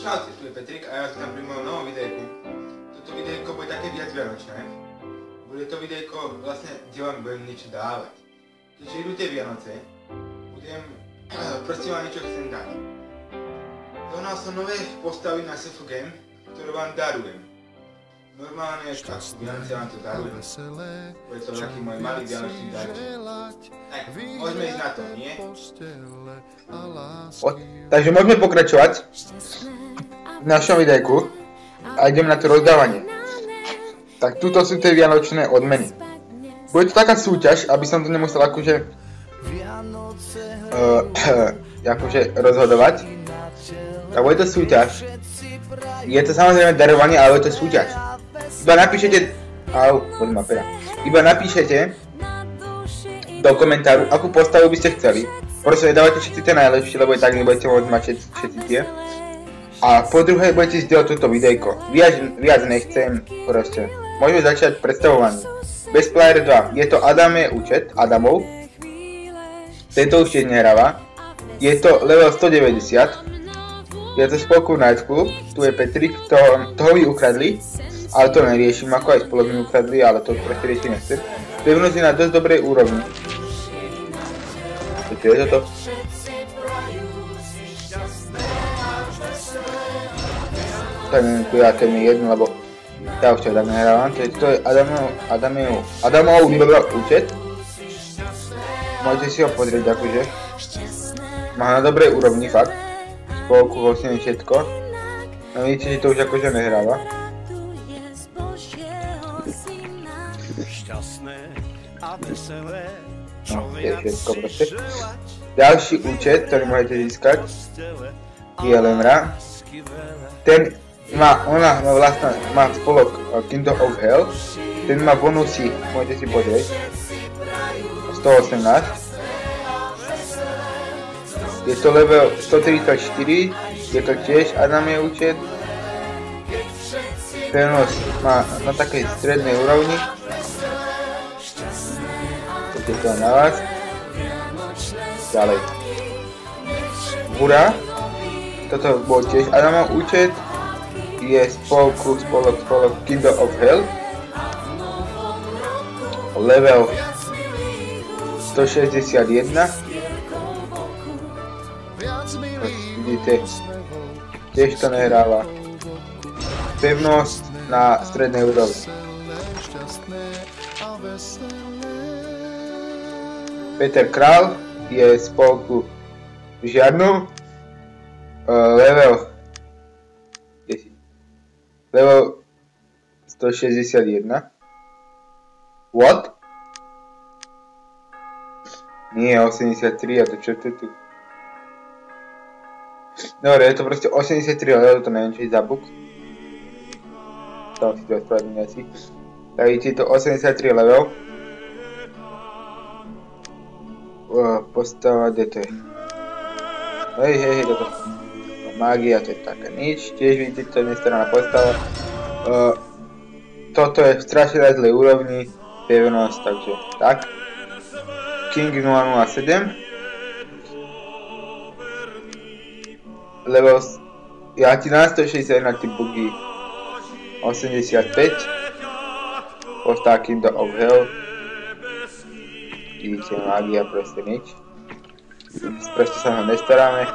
Čaute, tu je Petrik a ja som tam pri mojom novom videjku. Toto videjko bude také viac vianočné. Bude to videjko vlastne, kde vám budem niečo dávať. Keďže idú tie Vianoce, budem proste vám niečo chcem dať. Dohnal som nové postavy na SFU Game, ktoré vám darujem. Normálne, ako Vianoce vám to darujem. Bude to taký môj malý vianočný darček. Tak, môžeme ísť na to, nie? Takže môžeme pokračovať v našom videjku a idem na to rozdávanie. Tak tuto sú tie vianočné odmeny. Bude to taká súťaž, aby som to nemusel akože rozhodovať. Tak bude to súťaž. Je to samozrejme darovanie, ale je to súťaž. Iba napíšete... Iba napíšete do komentáru, akú postavu by ste chceli. Proste nedávajte všetci tie najlepšie, lebo tak nebudete môcť mať všetci tie. A po druhé budete zdieľať toto videjko. Viac nechcem, proste. Môžeme začať predstavovaním. Best Player 2. Je to Adamov. Tento už tiež nehráva. Je to level 190. Je to spolku Night Club. Tu je Petrik, toho mi ukradli. Ale to neriešim, ako aj spolok mi ukradli, ale to proste riešiť nechcem. Pevnosť je na dosť dobrej úrovni. Čo je toto? Tak neviem, tu ja to mi jedno, lebo ja už to tak nehrávam. To je Adamov účet. Môžete si ho pozrieť akože. Má na dobrej úrovni fakt. Spolku vlastne všetko. No vidíte, že to už akože nehráva. No, je všetko proste. Ďalší účet, ktorý môžete získať, je Lemra. Ten má spolok Kingdom of Hell. Ten má bonusy, môžete si pozrieť. 118. Je to level 134, je to tiež Adamov účet. Pevnosť má na takej strednej úrovni. Je to na vás. Ďalej. Hurá. Toto bol tiež Adamov účet. Je spolok Kingdom of Hell. Level 161. Vidíte, tiež to nehráva. Pevnosť na strednej úrovni. Peter Král je spolku žiadnu. Level 161. What? Nie, 83, a to čo to tu? Dobre, je to proste 83 level, to neviem, čo je za bug. Tam si to ospravedlňujem asi. Tak vidíte, to 83 level. Postava, kde to je? Hej, toto. Mágia, to je taká nič. Tiež vidíte, to je nestaraná postava. Toto je strašne na zlej úrovni. Pevnosť, takže tak. King 007. Level... Ja ti na 161 ty bugy. 85. Postava Kingdom of Hell. Vidíte, mágia, proste nič. Proste sa ho nestaráme.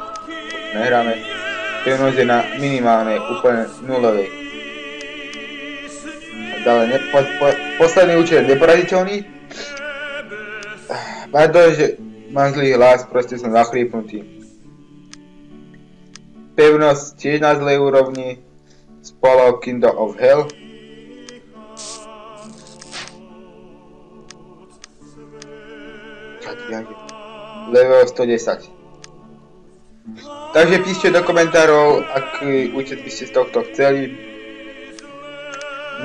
Nehráme. Pevnosť je na minimálnej, úplne nulovej. Ďalej, posledný účet neporaziteľný. Pardon, že mám zlý hlas, proste som zachrípnutý. Pevnosť tiež na zlej úrovni. Spolok Kingdom of Hell. Level 110. Takže píšte do komentárov, aký účet by ste z tohto chceli.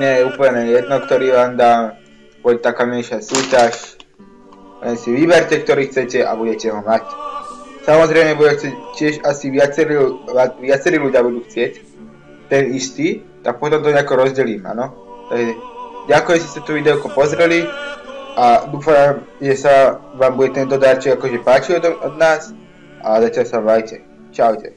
Nie je úplne jedno, ktorý vám dám. Bude taká menšia súťaž. Len si vyberte, ktorý chcete a budete ho mať. Samozrejme bude chcieť tiež asi viacerí ľudia budú chcieť ten istý, tak potom to nejako rozdelím, áno. Takže ďakujem, že ste to videoko pozreli a dúfam, že sa vám bude tento darček akože páčil od nás a zatiaľ sa majte. Čaute.